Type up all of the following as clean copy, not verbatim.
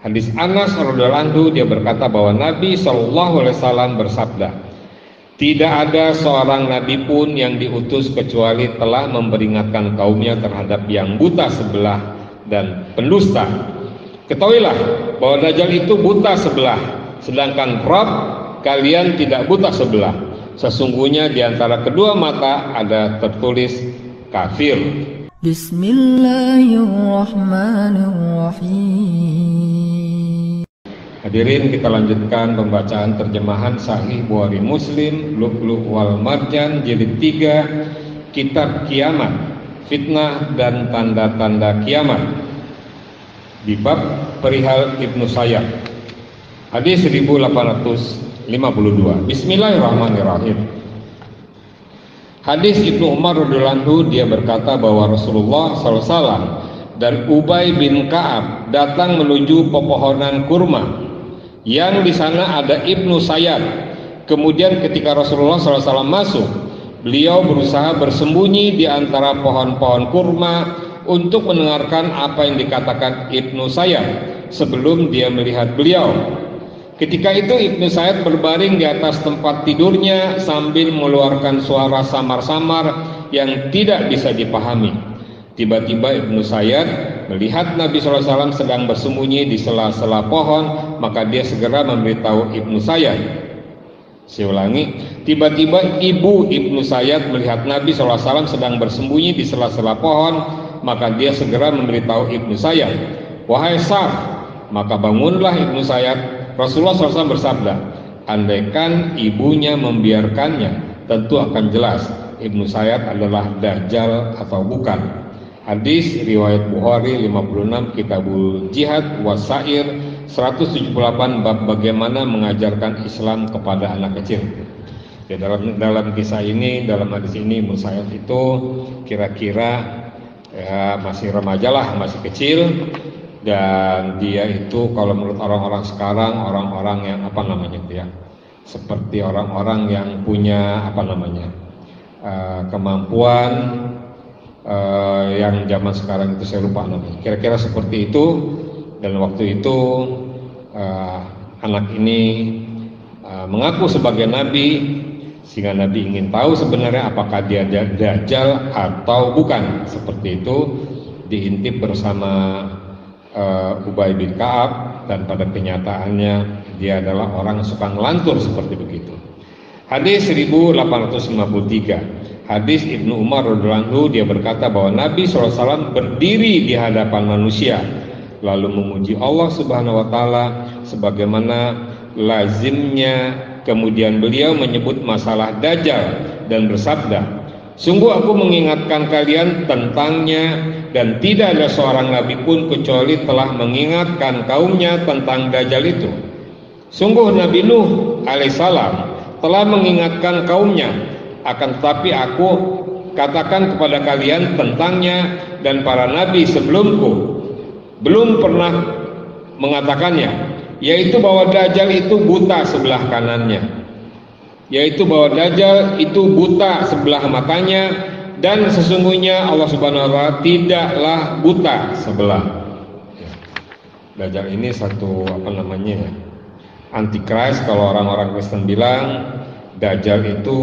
Hadis Anas radhiyallahu anhu, dia berkata bahwa Nabi sallallahu alaihi wasallam bersabda, tidak ada seorang nabi pun yang diutus kecuali telah memperingatkan kaumnya terhadap yang buta sebelah dan pendusta. Ketahuilah bahwa Dajjal itu buta sebelah, sedangkan Rabb kalian tidak buta sebelah. Sesungguhnya di antara kedua mata ada tertulis kafir. Bismillahirrahmanirrahim. Hadirin, kita lanjutkan pembacaan terjemahan Sahih Bukhari Muslim Lu'lu' wal Marjan jilid 3, Kitab Kiamat, Fitnah dan Tanda-tanda Kiamat, di bab perihal Ibnu Sayyad. Hadis 1852. Bismillahirrahmanirrahim. Hadis Ibnu Umar radhiyallahu anhu, dia berkata bahwa Rasulullah SAW dan Ubay bin Ka'ab datang menuju pepohonan kurma yang di sana ada Ibnu Sayyad. Kemudian ketika Rasulullah SAW masuk, beliau berusaha bersembunyi di antara pohon-pohon kurma untuk mendengarkan apa yang dikatakan Ibnu Sayyad sebelum dia melihat beliau. Ketika itu Ibnu Sayyad berbaring di atas tempat tidurnya sambil mengeluarkan suara samar-samar yang tidak bisa dipahami. Tiba-tiba Ibnu Sayyad melihat Nabi SAW sedang bersembunyi di sela-sela pohon, maka dia segera memberitahu Ibnu Sayyad. Saya ulangi, tiba-tiba ibu Ibnu Sayyad melihat Nabi SAW sedang bersembunyi di sela-sela pohon, maka dia segera memberitahu Ibnu Sayyad, wahai Sar, maka bangunlah Ibnu Sayyad. Rasulullah SAW bersabda, andaikan ibunya membiarkannya, tentu akan jelas Ibnu Sayyad adalah Dajjal atau bukan. Hadis riwayat Bukhari 56, Kitabul Jihad Wasair 178, bab bagaimana mengajarkan Islam kepada anak kecil. Ya, dalam kisah ini, dalam hadis ini, Ibnu Sayyad itu kira-kira ya, masih remaja lah, masih kecil. Dan dia itu kalau menurut orang-orang sekarang, orang-orang yang apa namanya itu ya, seperti orang-orang yang punya apa namanya kemampuan yang zaman sekarang itu saya lupa namanya, kira-kira seperti itu. Dan waktu itu anak ini mengaku sebagai nabi, sehingga Nabi ingin tahu sebenarnya apakah dia Dajjal atau bukan. Seperti itu diintip bersama Ubay bin Ka'ab, dan pada kenyataannya dia adalah orang suka ngelantur seperti begitu. Hadis 1853. Hadis Ibnu Umar radhiyallahu anhu, dia berkata bahwa Nabi SAW berdiri di hadapan manusia lalu memuji Allah Subhanahu wa taala sebagaimana lazimnya. Kemudian beliau menyebut masalah Dajjal dan bersabda, sungguh aku mengingatkan kalian tentangnya, dan tidak ada seorang nabi pun kecuali telah mengingatkan kaumnya tentang Dajjal itu. Sungguh Nabi Nuh alaihissalam telah mengingatkan kaumnya, akan tetapi aku katakan kepada kalian tentangnya, dan para nabi sebelumku belum pernah mengatakannya, yaitu bahwa Dajjal itu buta sebelah kanannya, yaitu bahwa Dajjal itu buta sebelah matanya, dan sesungguhnya Allah Subhanahu wa taala tidaklah buta sebelah. Dajjal ini satu apa namanya ya, antikris. Kalau orang-orang Kristen bilang Dajjal itu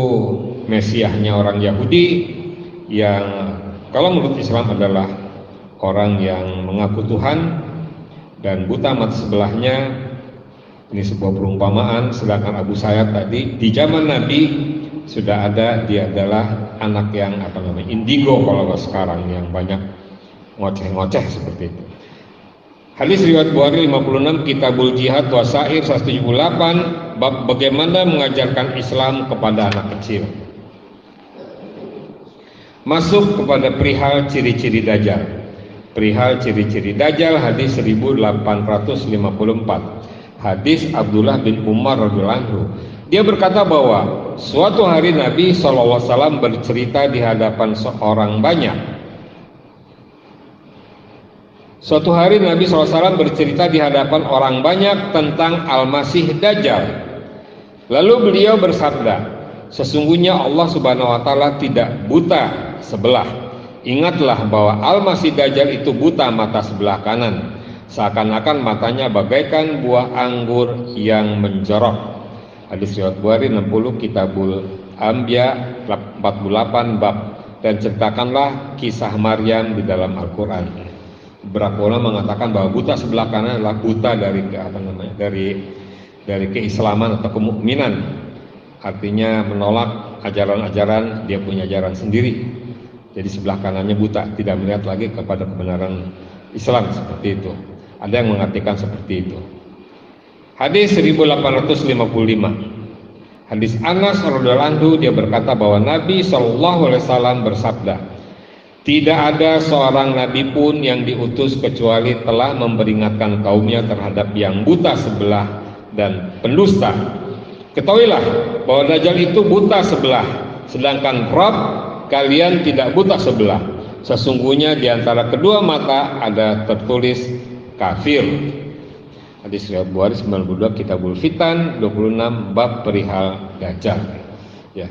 mesiahnya orang Yahudi, yang kalau menurut Islam adalah orang yang mengaku Tuhan dan buta mata sebelahnya. Ini sebuah perumpamaan. Sedangkan Abu Sayyad tadi di zaman Nabi sudah ada, dia adalah anak yang apa namanya indigo kalau sekarang, yang banyak ngoceh-ngoceh seperti itu. Hadis riwayat Bukhari 56, Kitabul Jihad Wasair 178, bab bagaimana mengajarkan Islam kepada anak kecil. Masuk kepada perihal ciri-ciri Dajjal. Perihal ciri-ciri Dajjal, hadis 1854. Hadis Abdullah bin Umar radhiyallahu anhu, dia berkata bahwa suatu hari Nabi SAW bercerita di hadapan seorang banyak. Suatu hari Nabi SAW bercerita di hadapan orang banyak tentang Al-Masih Dajjal. Lalu beliau bersabda, sesungguhnya Allah Subhanahu wa taala tidak buta sebelah. Ingatlah bahwa Al-Masih Dajjal itu buta mata sebelah kanan. seakan-akan matanya bagaikan buah anggur yang menjorok. Hadis riwayat Bukhari 60 Kitabul Anbiya 48 bab. Dan ceritakanlah kisah Maryam di dalam Al-Quran. Beberapa ulama mengatakan bahwa buta sebelah kanan adalah buta dari keislaman atau kemukminan, artinya menolak ajaran-ajaran, dia punya ajaran sendiri. Jadi sebelah kanannya buta, tidak melihat lagi kepada kebenaran Islam, seperti itu. Ada yang mengartikan seperti itu. Hadis 1855. Hadis Anas radhiyallahu anhu, dia berkata bahwa Nabi SAW bersabda, tidak ada seorang nabi pun yang diutus kecuali telah memperingatkan kaumnya terhadap yang buta sebelah dan pendusta. Ketahuilah bahwa Dajjal itu buta sebelah, sedangkan Rabb kalian tidak buta sebelah. Sesungguhnya di antara kedua mata ada tertulis kafir. Hadis riwayat Bukhari 92 Kitabul Fitan 26 bab perihal Dajjal. Ya.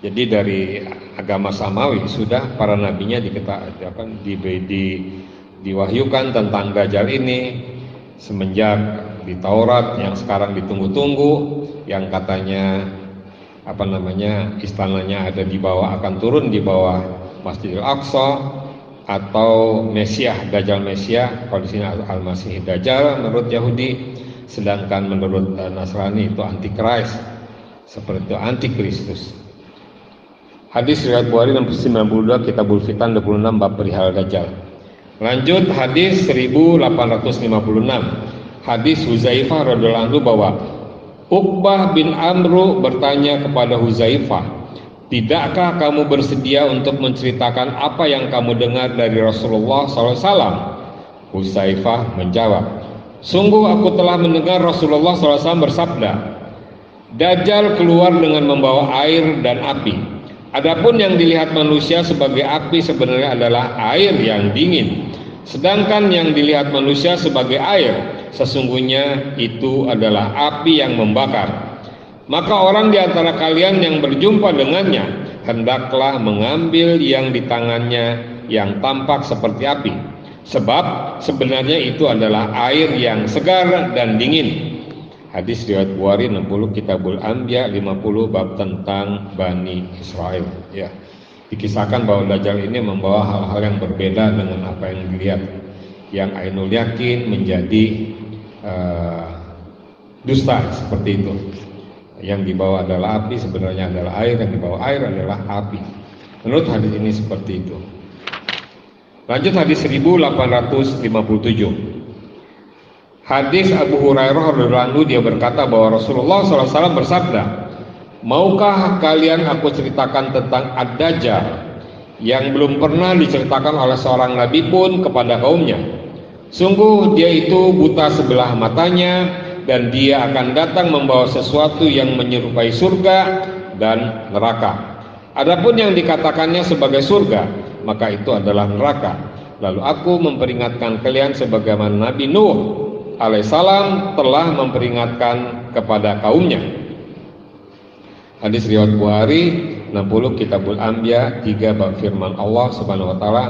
Jadi dari agama Samawi sudah para nabinya diwahyukan tentang Dajjal ini semenjak di Taurat yang sekarang ditunggu-tunggu, yang katanya istananya ada di bawah, akan turun di bawah Masjidil Aqsa, atau Mesiah, Dajjal Mesiah, kalau di sini Al-Masih Dajjal menurut Yahudi, sedangkan menurut Nasrani itu Antikristus, seperti itu, Antikristus. Hadis riwayat Bukhari 92 Kitabul Fitan 26 bab perihal Dajjal. Lanjut hadis 1856. Hadis Huzaifah radhiyallahu anhu bahwa Uqbah bin Amru bertanya kepada Huzaifah, tidakkah kamu bersedia untuk menceritakan apa yang kamu dengar dari Rasulullah SAW? Huzaifah menjawab, sungguh aku telah mendengar Rasulullah SAW bersabda, Dajjal keluar dengan membawa air dan api. Adapun yang dilihat manusia sebagai api sebenarnya adalah air yang dingin, sedangkan yang dilihat manusia sebagai air sesungguhnya itu adalah api yang membakar. Maka orang di antara kalian yang berjumpa dengannya hendaklah mengambil yang di tangannya yang tampak seperti api, sebab sebenarnya itu adalah air yang segar dan dingin. Hadis riwayat Bukhari 60 Kitabul Anbiya 50 bab tentang Bani Israel. Ya, dikisahkan bahwa Dajjal ini membawa hal-hal yang berbeda dengan apa yang dilihat. Yang Ainul Yakin menjadi dusta, seperti itu. Yang dibawa adalah api, sebenarnya adalah air. Yang dibawa air adalah api. Menurut hadis ini seperti itu. Lanjut hadis 1857. Hadis Abu Hurairah radhiyallahu anhu, dia berkata bahwa Rasulullah SAW bersabda, maukah kalian aku ceritakan tentang Ad-Dajjal yang belum pernah diceritakan oleh seorang nabi pun kepada kaumnya? Sungguh dia itu buta sebelah matanya, dan dia akan datang membawa sesuatu yang menyerupai surga dan neraka. Adapun yang dikatakannya sebagai surga, maka itu adalah neraka. Lalu aku memperingatkan kalian sebagaimana Nabi Nuh alaihissalam telah memperingatkan kepada kaumnya. Hadis riwayat Bukhari 60 Kitabul Anbiya 3 bab firman Allah Subhanahu wa taala,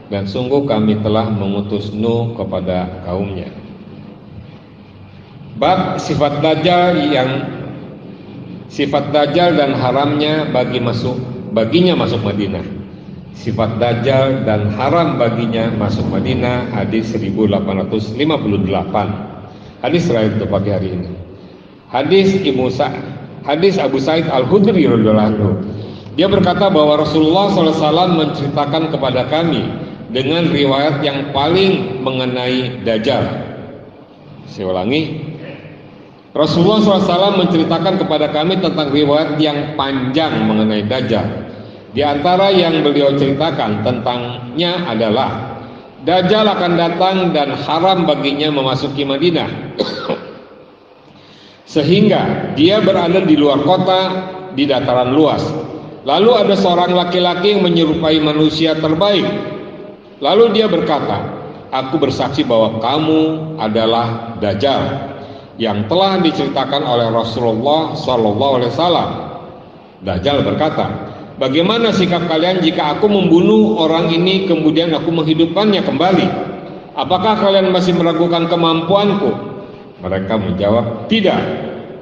dan sungguh kami telah mengutus Nuh kepada kaumnya. Bab sifat Dajjal dan haramnya baginya masuk Madinah. Sifat Dajjal dan haram baginya masuk Madinah. Hadis 1858. Hadis riwayat pagi hari ini. Hadis Abu Sa'id Al-Khudri radhiyallahu anhu. Dia berkata bahwa Rasulullah SAW menceritakan kepada kami dengan riwayat yang paling mengenai Dajjal. Saya ulangi. Rasulullah SAW menceritakan kepada kami tentang riwayat yang panjang mengenai Dajjal. Di antara yang beliau ceritakan tentangnya adalah Dajjal akan datang dan haram baginya memasuki Madinah sehingga dia berada di luar kota di dataran luas. Lalu ada seorang laki-laki yang menyerupai manusia terbaik. Lalu dia berkata, aku bersaksi bahwa kamu adalah Dajjal yang telah diceritakan oleh Rasulullah SAW. Dajjal berkata, bagaimana sikap kalian jika aku membunuh orang ini kemudian aku menghidupkannya kembali? apakah kalian masih meragukan kemampuanku? Mereka menjawab, tidak.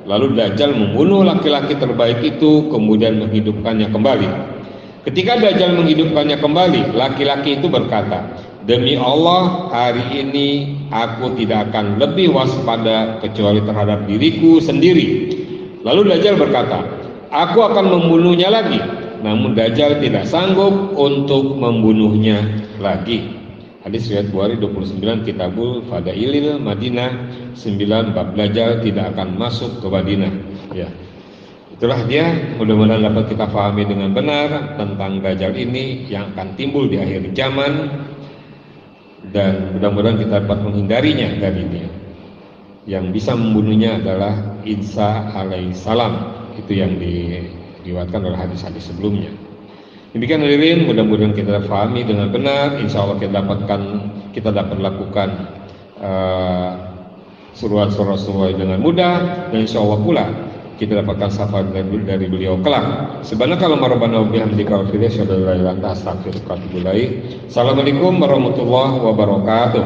Lalu Dajjal membunuh laki-laki terbaik itu, kemudian menghidupkannya kembali. Ketika Dajjal menghidupkannya kembali, laki-laki itu berkata, demi Allah, hari ini aku tidak akan lebih waspada kecuali terhadap diriku sendiri. Lalu Dajjal berkata, aku akan membunuhnya lagi. Namun Dajjal tidak sanggup untuk membunuhnya lagi. Hadis riwayat Bukhari 29, Kitabul Fadailil Madinah 9, bab Dajjal tidak akan masuk ke Madinah. Ya. Itulah dia, mudah-mudahan dapat kita pahami dengan benar tentang Dajjal ini yang akan timbul di akhir zaman, dan mudah-mudahan kita dapat menghindarinya dari dia. Yang bisa membunuhnya adalah Isa alaihissalam, itu yang diriwayatkan oleh hadis-hadis sebelumnya. Demikian hadirin, mudah-mudahan kita pahami dengan benar. Insya Allah kita dapat lakukan surat-surat dengan mudah, dan insya Allah pula kita dapatkan syafaat dari beliau kelak. Subhanakallahumma rabbana wa bihamdika asyhadu an la ilaha illa anta astaghfiruka wa atubu ilaik. Assalamualaikum warahmatullahi wabarakatuh.